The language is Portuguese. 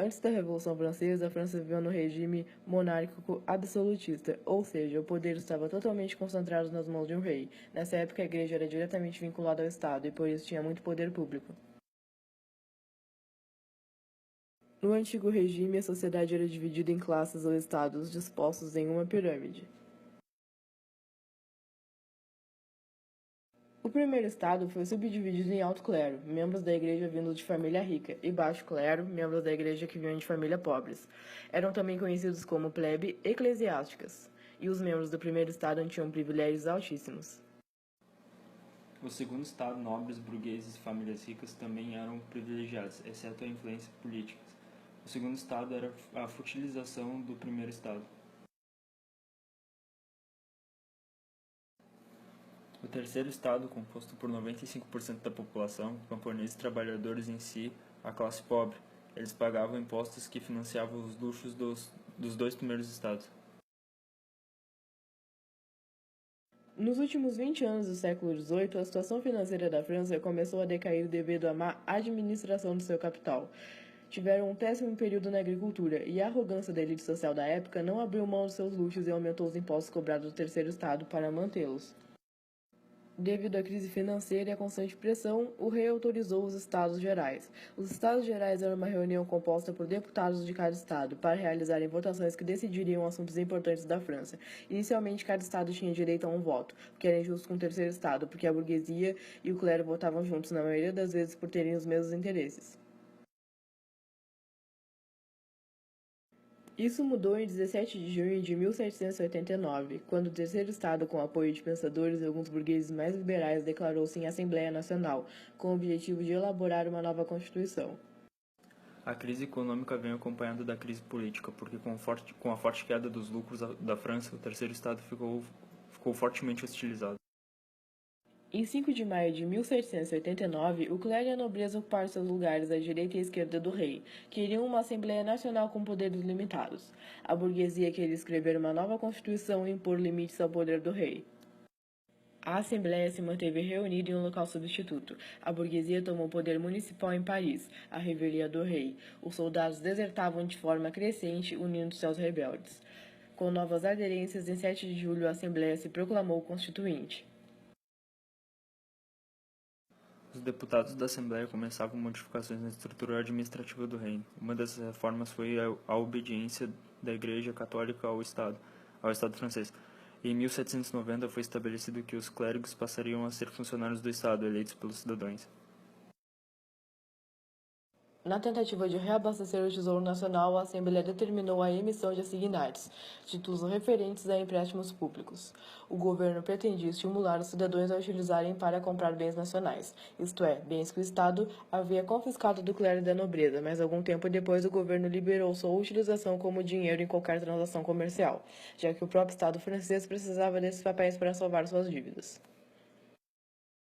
Antes da Revolução Francesa, a França viveu no regime monárquico absolutista, ou seja, o poder estava totalmente concentrado nas mãos de um rei. Nessa época, a igreja era diretamente vinculada ao Estado e por isso tinha muito poder público. No antigo regime, a sociedade era dividida em classes ou estados dispostos em uma pirâmide. O primeiro estado foi subdividido em alto clero, membros da igreja vindo de família rica, e baixo clero, membros da igreja que vinham de família pobres. Eram também conhecidos como plebe eclesiásticas, e os membros do primeiro estado tinham privilégios altíssimos. O segundo estado, nobres, burgueses e famílias ricas também eram privilegiados, exceto a influência política. O segundo estado era a futilização do primeiro estado. O terceiro estado, composto por 95% da população, camponeses e trabalhadores em si, a classe pobre. Eles pagavam impostos que financiavam os luxos dos dois primeiros estados. Nos últimos 20 anos do século XVIII, a situação financeira da França começou a decair devido à má administração do seu capital. Tiveram um péssimo período na agricultura, e a arrogância da elite social da época não abriu mão dos seus luxos e aumentou os impostos cobrados do terceiro estado para mantê-los. Devido à crise financeira e à constante pressão, o rei autorizou os Estados Gerais. Os Estados Gerais eram uma reunião composta por deputados de cada estado para realizarem votações que decidiriam assuntos importantes da França. Inicialmente, cada estado tinha direito a um voto, o que era injusto com o terceiro estado, porque a burguesia e o clero votavam juntos na maioria das vezes por terem os mesmos interesses. Isso mudou em 17 de junho de 1789, quando o terceiro estado, com o apoio de pensadores e alguns burgueses mais liberais, declarou-se em Assembleia Nacional, com o objetivo de elaborar uma nova Constituição. A crise econômica vem acompanhada da crise política, porque com a forte queda dos lucros da França, o terceiro estado ficou fortemente hostilizado. Em 5 de maio de 1789, o clero e a nobreza ocuparam seus lugares à direita e à esquerda do rei. Queriam uma Assembleia Nacional com poderes limitados. A burguesia queria escrever uma nova Constituição e impor limites ao poder do rei. A Assembleia se manteve reunida em um local substituto. A burguesia tomou o poder municipal em Paris, a revelia do rei. Os soldados desertavam de forma crescente, unindo-se aos rebeldes. Com novas aderências, em 7 de julho, a Assembleia se proclamou constituinte. Os deputados da Assembleia começavam modificações na estrutura administrativa do reino. Uma dessas reformas foi a obediência da Igreja Católica ao Estado francês. Em 1790 foi estabelecido que os clérigos passariam a ser funcionários do Estado, eleitos pelos cidadãos. Na tentativa de reabastecer o Tesouro Nacional, a Assembleia determinou a emissão de assignats, títulos referentes a empréstimos públicos. O governo pretendia estimular os cidadãos a utilizarem para comprar bens nacionais, isto é, bens que o Estado havia confiscado do clero e da nobreza, mas algum tempo depois o governo liberou sua utilização como dinheiro em qualquer transação comercial, já que o próprio Estado francês precisava desses papéis para salvar suas dívidas.